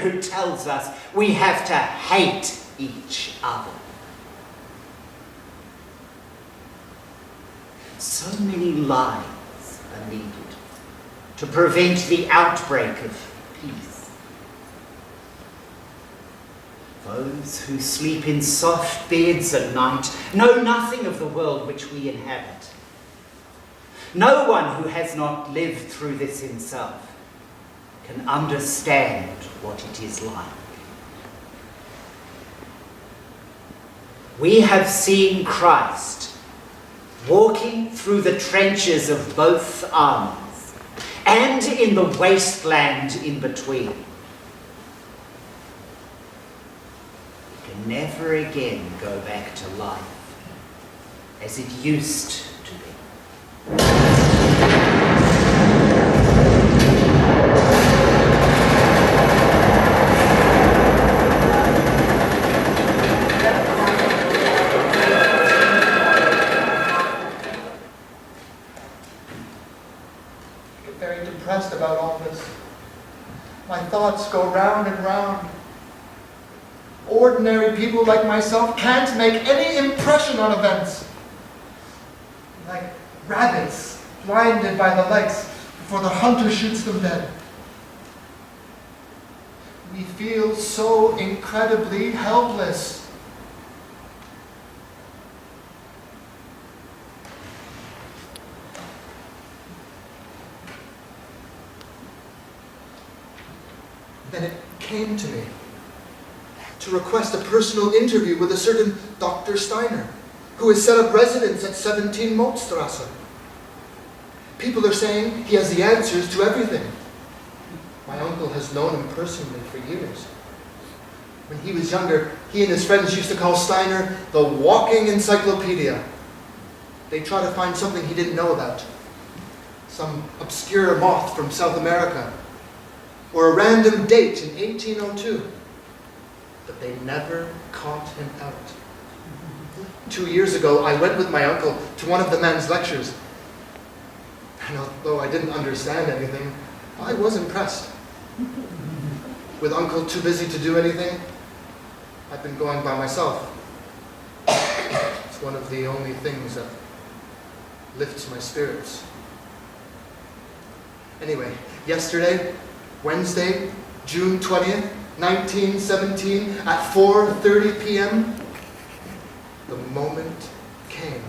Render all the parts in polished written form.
who tells us we have to hate each other. So many lives are needed to prevent the outbreak of peace. Those who sleep in soft beds at night know nothing of the world which we inhabit. No one who has not lived through this himself can understand what it is like. We have seen Christ walking through the trenches of both armies and in the wasteland in between. We can never again go back to life as it used to be. About all this. My thoughts go round and round. Ordinary people like myself can't make any impression on events. Like rabbits blinded by the lights before the hunter shoots them dead. We feel so incredibly helpless. Then it came to me to request a personal interview with a certain Dr. Steiner, who has set up residence at 17 Motzstrasse. People are saying he has the answers to everything. My uncle has known him personally for years. When he was younger, he and his friends used to call Steiner the walking encyclopedia. They try to find something he didn't know about. Some obscure moth from South America, or a random date in 1802. But they never caught him out. 2 years ago, I went with my uncle to one of the man's lectures. And although I didn't understand anything, I was impressed. With Uncle too busy to do anything, I've been going by myself. It's one of the only things that lifts my spirits. Anyway, yesterday, Wednesday, June 20th, 1917, at 4:30 p.m., the moment came.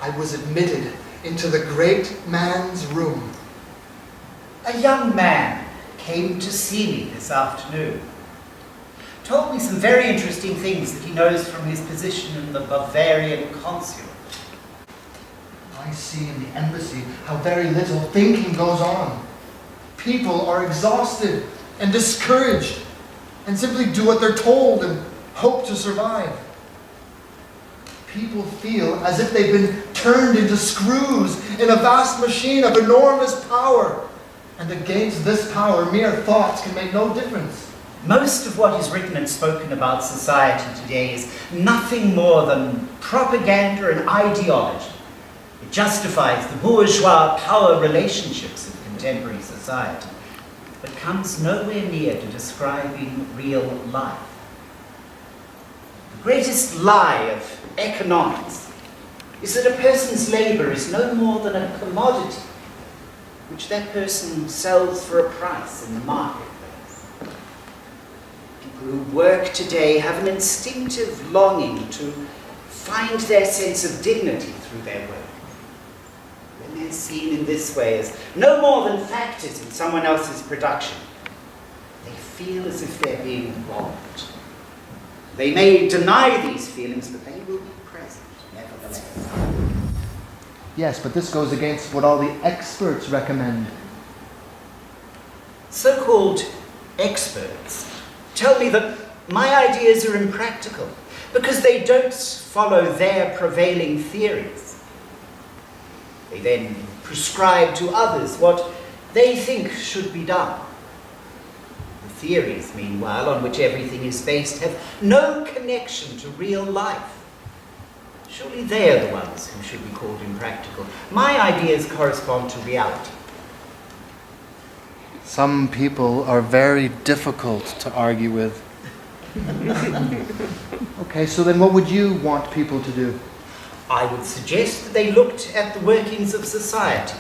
I was admitted into the great man's room. A young man came to see me this afternoon. Told me some very interesting things that he knows from his position in the Bavarian consulate. I see in the embassy how very little thinking goes on. People are exhausted and discouraged and simply do what they're told and hope to survive. People feel as if they've been turned into screws in a vast machine of enormous power. And against this power, mere thoughts can make no difference. Most of what is written and spoken about society today is nothing more than propaganda and ideology. It justifies the bourgeois power relationships of contemporary society, but comes nowhere near to describing real life. The greatest lie of economics is that a person's labor is no more than a commodity which that person sells for a price in the marketplace. People who work today have an instinctive longing to find their sense of dignity through their work. When they're seen in this way as no more than factors in someone else's production, they feel as if they're being robbed. They may deny these feelings, but they will be present, nevertheless. Yes, but this goes against what all the experts recommend. So-called experts tell me that my ideas are impractical because they don't follow their prevailing theories. They then prescribe to others what they think should be done. The theories, meanwhile, on which everything is based, have no connection to real life. Surely they are the ones who should be called impractical. My ideas correspond to reality. Some people are very difficult to argue with. Okay, so then what would you want people to do? I would suggest that they looked at the workings of society.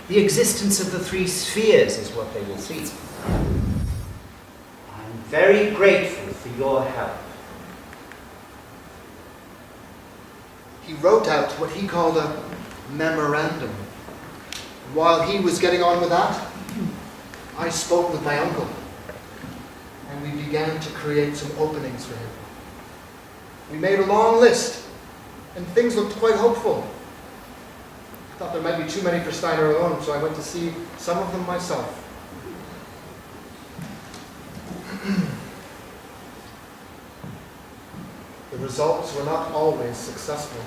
The existence of the three spheres is what they will see. I'm very grateful for your help. He wrote out what he called a memorandum. While he was getting on with that, I spoke with my uncle, and we began to create some openings for him. We made a long list, and things looked quite hopeful. I thought there might be too many for Steiner alone, so I went to see some of them myself. The results were not always successful.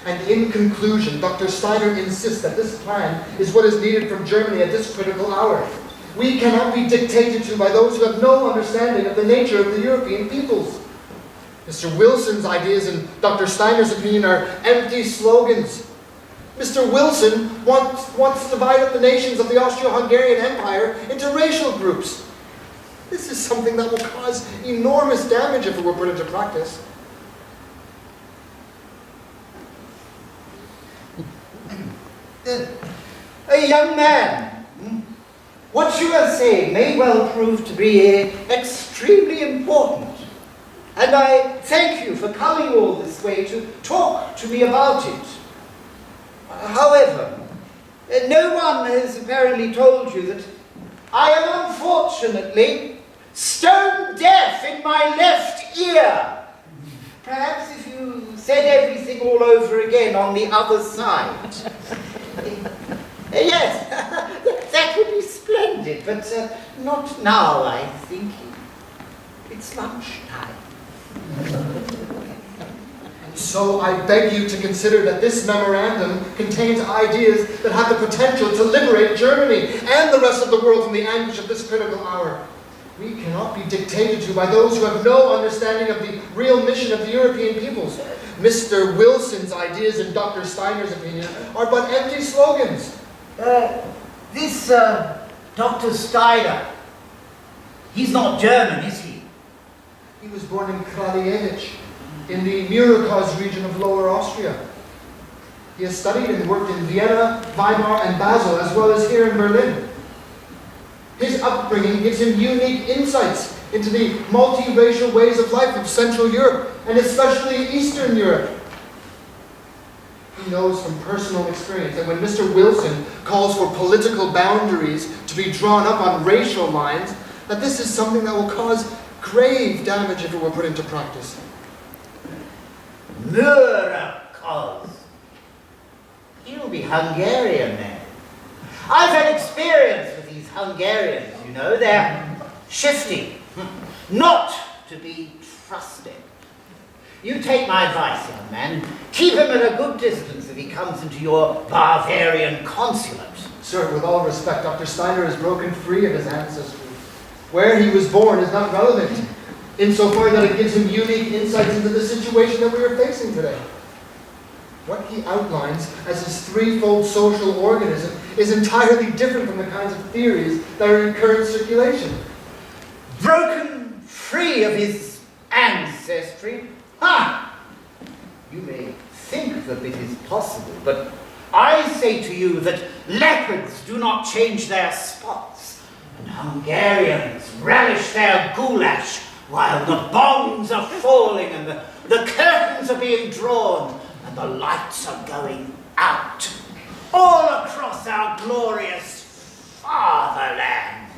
And in conclusion, Dr. Steiner insists that this plan is what is needed from Germany at this critical hour. We cannot be dictated to by those who have no understanding of the nature of the European peoples. Mr. Wilson's ideas and Dr. Steiner's opinion are empty slogans. Mr. Wilson wants to divide up the nations of the Austro-Hungarian Empire into racial groups. This is something that will cause enormous damage if it were put into practice. A young man, what you are saying may well prove to be extremely important. And I thank you for coming all this way to talk to me about it. However, no one has apparently told you that I am unfortunately stone deaf in my left ear. Perhaps if you said everything all over again on the other side. Yes, that would be splendid, but not now, I think. It's lunchtime. So I beg you to consider that this memorandum contains ideas that have the potential to liberate Germany and the rest of the world from the anguish of this critical hour. We cannot be dictated to by those who have no understanding of the real mission of the European peoples. Mr. Wilson's ideas and Dr. Steiner's opinion are but empty slogans. This Dr. Steiner, he's not German, is he? He was born in Kraljevic, in the Murakos region of Lower Austria. He has studied and worked in Vienna, Weimar, and Basel, as well as here in Berlin. His upbringing gives him unique insights into the multiracial ways of life of Central Europe, and especially Eastern Europe. He knows from personal experience that when Mr. Wilson calls for political boundaries to be drawn up on racial lines, that this is something that will cause grave damage if it were put into practice. Murakos. He'll be Hungarian then. I've had experience with these Hungarians, you know. They're shifty, not to be trusted. You take my advice, young man. Keep him at a good distance if he comes into your Bavarian consulate. Sir, with all respect, Dr. Steiner has broken free of his ancestry. Where he was born is not relevant, insofar that it gives him unique insights into the situation that we are facing today. What he outlines as his threefold social organism is entirely different from the kinds of theories that are in current circulation. Broken free of his ancestry? Ha! You may think that it is possible, but I say to you that leopards do not change their spots, and Hungarians relish their goulash while the bombs are falling and the curtains are being drawn and the lights are going out all across our glorious fatherland.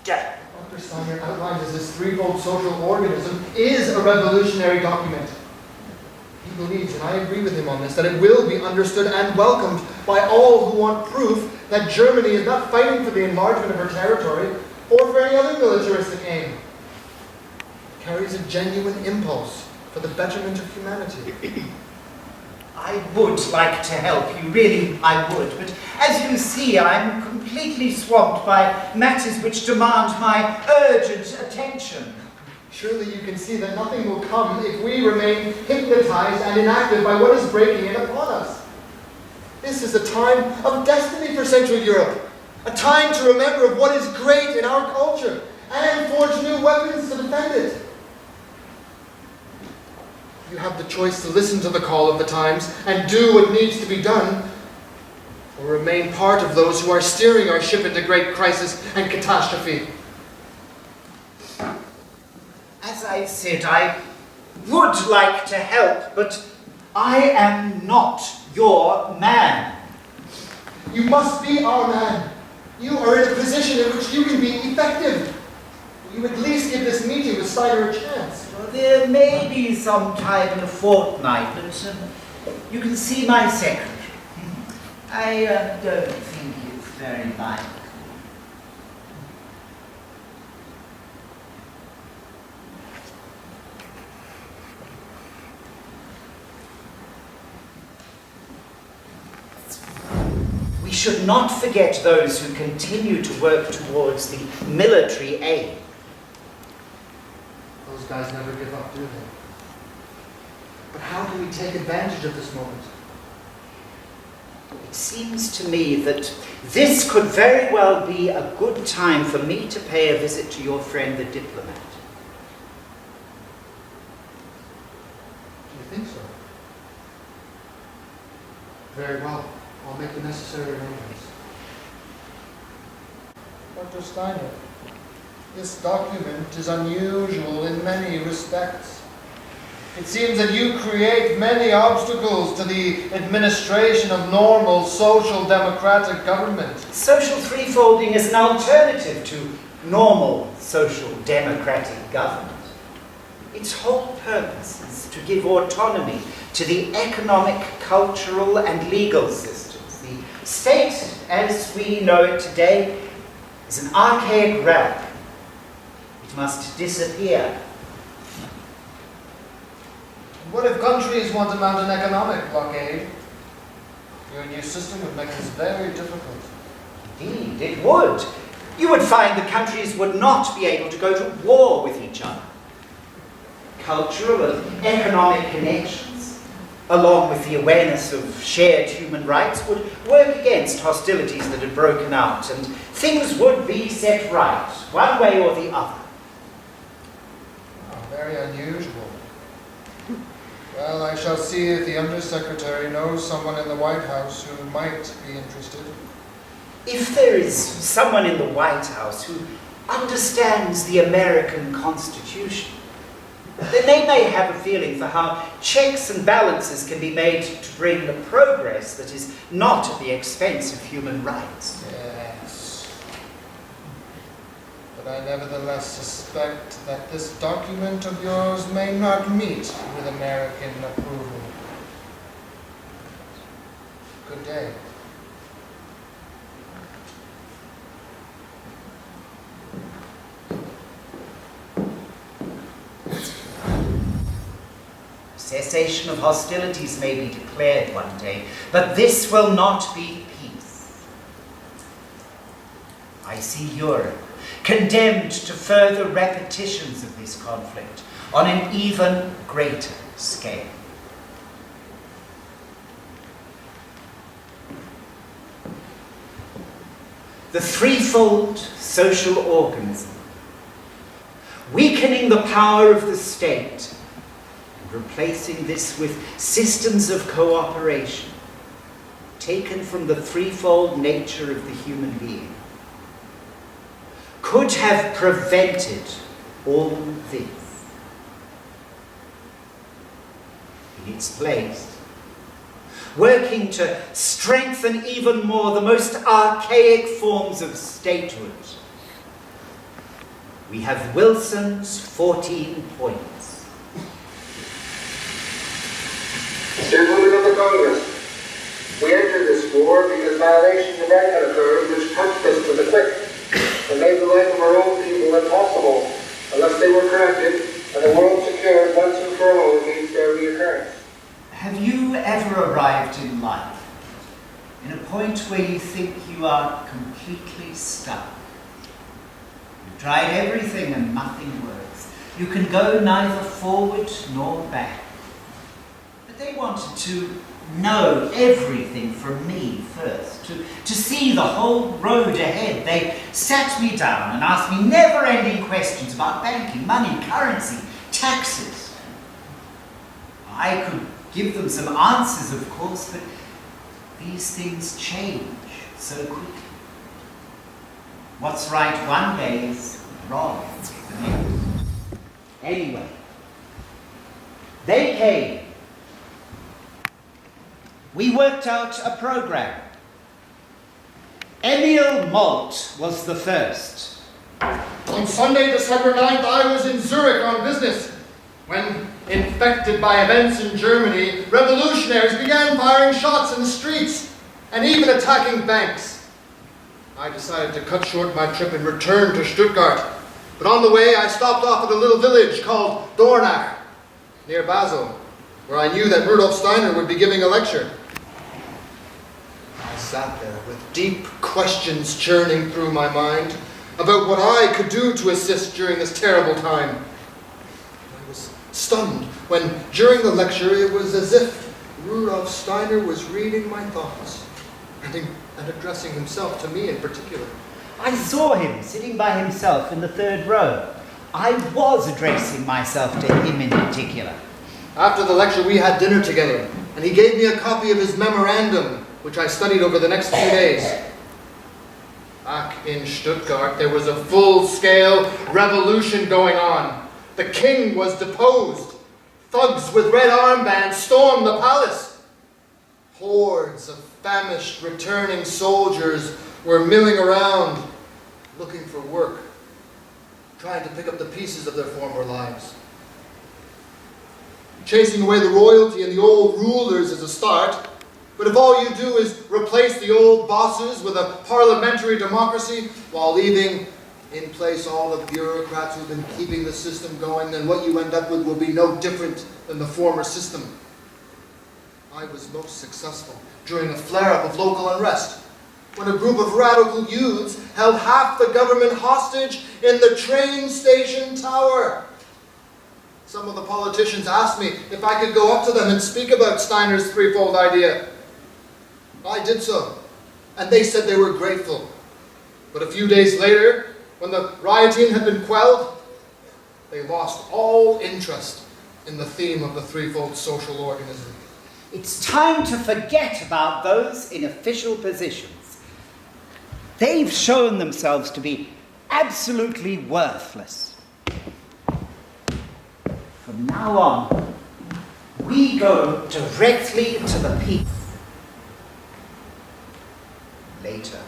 Dr. Steiner outlines as this threefold social organism is a revolutionary document. He believes, and I agree with him on this, that it will be understood and welcomed by all who want proof that Germany is not fighting for the enlargement of her territory or for any other militaristic aim. It carries a genuine impulse for the betterment of humanity. I would like to help you, really I would, but as you see, I'm completely swamped by matters which demand my urgent attention. Surely you can see that nothing will come if we remain hypnotized and inactive by what is breaking in upon us. This is a time of destiny for Central Europe, a time to remember of what is great in our culture and forge new weapons to defend it. You have the choice to listen to the call of the times and do what needs to be done, or remain part of those who are steering our ship into great crisis and catastrophe. As I said, I would like to help, but I am not your man. You must be our man. You are in a position in which you can be effective. You at least give this meeting with Steiner a chance. Well, there may be some time in a fortnight, but you can see my secretary. I don't think it's very likely. We should not forget those who continue to work towards the military aim. Those guys never give up, do they? But how do we take advantage of this moment? It seems to me that this could very well be a good time for me to pay a visit to your friend the diplomat. Do you think so? Very well. I'll make the necessary arrangements. Dr. Steiner, this document is unusual in many respects. It seems that you create many obstacles to the administration of normal social democratic government. Social threefolding is an alternative to normal social democratic government. Its whole purpose is to give autonomy to the economic, cultural, and legal systems. The state, as we know it today, is an archaic relic. It must disappear. What if countries want to mount an economic blockade? Your new system would make this very difficult. Indeed, it would. You would find the countries would not be able to go to war with each other. Cultural and economic connections, along with the awareness of shared human rights, would work against hostilities that had broken out, and things would be set right, one way or the other. Oh, very unusual. Well, I shall see if the Undersecretary knows someone in the White House who might be interested. If there is someone in the White House who understands the American Constitution, then they may have a feeling for how checks and balances can be made to bring the progress that is not at the expense of human rights. Yes. But I nevertheless suspect that this document of yours may not meet with American approval. Good day. Cessation of hostilities may be declared one day, but this will not be peace. I see Europe condemned to further repetitions of this conflict on an even greater scale. The threefold social organism, weakening the power of the state, replacing this with systems of cooperation, taken from the threefold nature of the human being, could have prevented all this. In its place, working to strengthen even more the most archaic forms of statehood, we have Wilson's 14 points. Gentlemen of the Congress, we entered this war because violations of right had occurred which touched us to the quick and made the life of our own people impossible unless they were corrected and the world secured once and for all against their reoccurrence. Have you ever you are completely stuck. You've tried everything and nothing works. You can go neither forward nor back. But they wanted to know everything from me first, to see the whole road ahead. They sat me down and asked me never-ending questions about banking, money, currency, taxes. I could give them some answers, of course, but these things change so quickly. What's right one day is wrong the next. Anyway, they came. We worked out a program. Emil Malt was the first. On Sunday, December 9th, I was in Zurich on business when, infected by events in Germany, revolutionaries began firing shots in the streets and even attacking banks. I decided to cut short my trip and return to Stuttgart. But on the way, I stopped off at a little village called Dornach, near Basel, where I knew that Rudolf Steiner would be giving a lecture. I sat there with deep questions churning through my mind about what I could do to assist during this terrible time. I was stunned when, during the lecture, it was as if Rudolf Steiner was reading my thoughts and addressing himself to me in particular. I saw him sitting by himself in the third row. I was addressing myself to him in particular. After the lecture, we had dinner together, and he gave me a copy of his memorandum, which I studied over the next few days. Back in Stuttgart, there was a full-scale revolution going on. The king was deposed. Thugs with red armbands stormed the palace. Hordes of famished, returning soldiers were milling around, looking for work, trying to pick up the pieces of their former lives. Chasing away the royalty and the old rulers is a start, but if all you do is replace the old bosses with a parliamentary democracy while leaving in place all the bureaucrats who've been keeping the system going, then what you end up with will be no different than the former system. I was most successful during a flare-up of local unrest, when a group of radical youths held half the government hostage in the train station tower. Some of the politicians asked me if I could go up to them and speak about Steiner's threefold idea. I did so, and they said they were grateful. But a few days later, when the rioting had been quelled, they lost all interest in the theme of the threefold social organism. It's time to forget about those in official positions. They've shown themselves to be absolutely worthless. From now on, we go directly to the people. Later,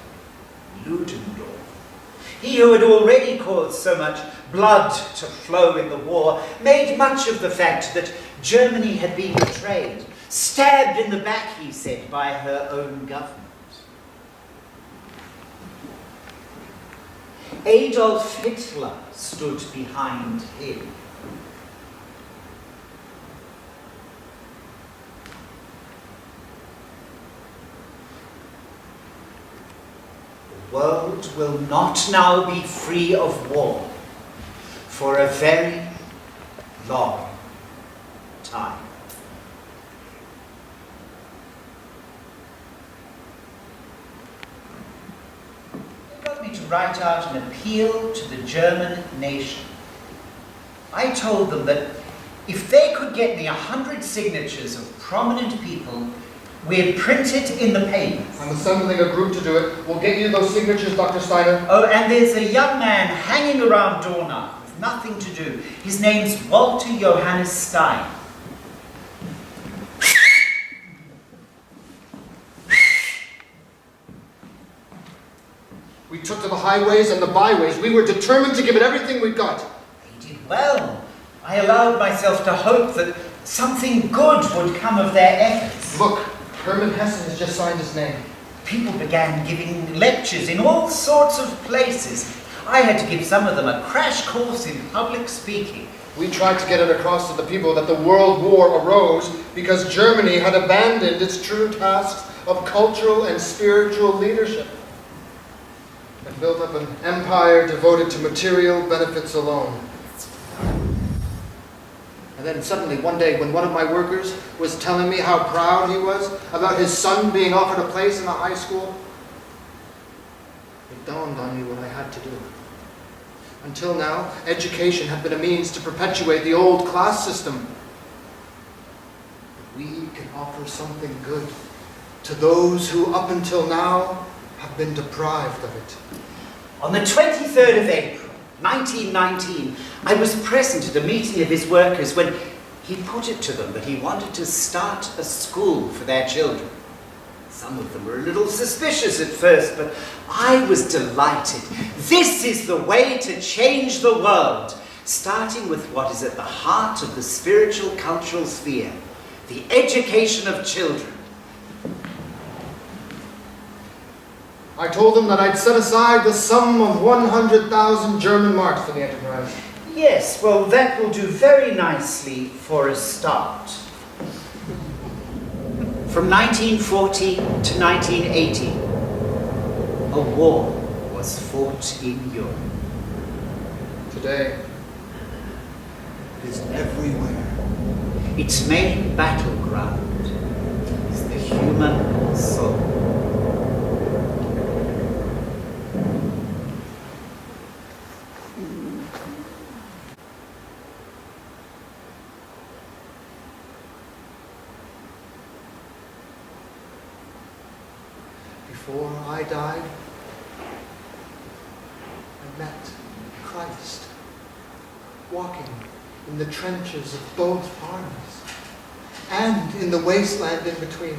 Ludendorff, he who had already caused so much blood to flow in the war, made much of the fact that Germany had been betrayed, stabbed in the back, he said, by her own government. Adolf Hitler stood behind him. The world will not now be free of war for a very long time. They got me to write out an appeal to the German nation. I told them that if they could get me 100 signatures of prominent people, we'd print it in the papers. I'm assembling a group to do it. We'll get you those signatures, Dr. Steiner. Oh, and there's a young man hanging around Dornach with nothing to do. His name's Walter Johannes Stein. We took to the highways and the byways. We were determined to give it everything we got. They did well. I allowed myself to hope that something good would come of their efforts. Look, Hermann Hesse has just signed his name. People began giving lectures in all sorts of places. I had to give some of them a crash course in public speaking. We tried to get it across to the people that the World War arose because Germany had abandoned its true tasks of cultural and spiritual leadership. and built up an empire devoted to material benefits alone. And then suddenly, one day, when one of my workers was telling me how proud he was about his son being offered a place in a high school, it dawned on me what I had to do. Until now, education had been a means to perpetuate the old class system. But we can offer something good to those who, up until now, have been deprived of it. On the 23rd of April, 1919, I was present at a meeting of his workers when he put it to them that he wanted to start a school for their children. Some of them were a little suspicious at first, but I was delighted. This is the way to change the world, starting with what is at the heart of the spiritual cultural sphere, the education of children. I told them that I'd set aside the sum of 100,000 German marks for the enterprise. Yes, well, that will do very nicely for a start. From 1940 to 1980, a war was fought in Europe. Today, it is everywhere. Its main battleground is the human soul. Before I died, I met Christ walking in the trenches of both armies and in the wasteland in between.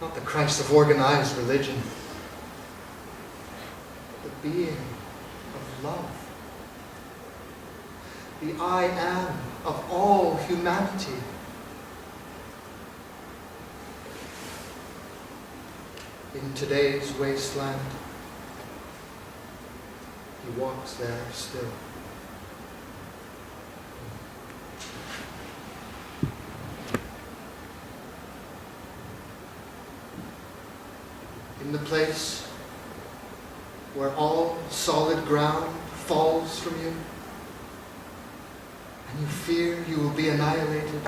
Not the Christ of organized religion, but the being of love. The I am of all humanity. In today's wasteland, he walks there still. In the place where all solid ground falls from you, and you fear you will be annihilated,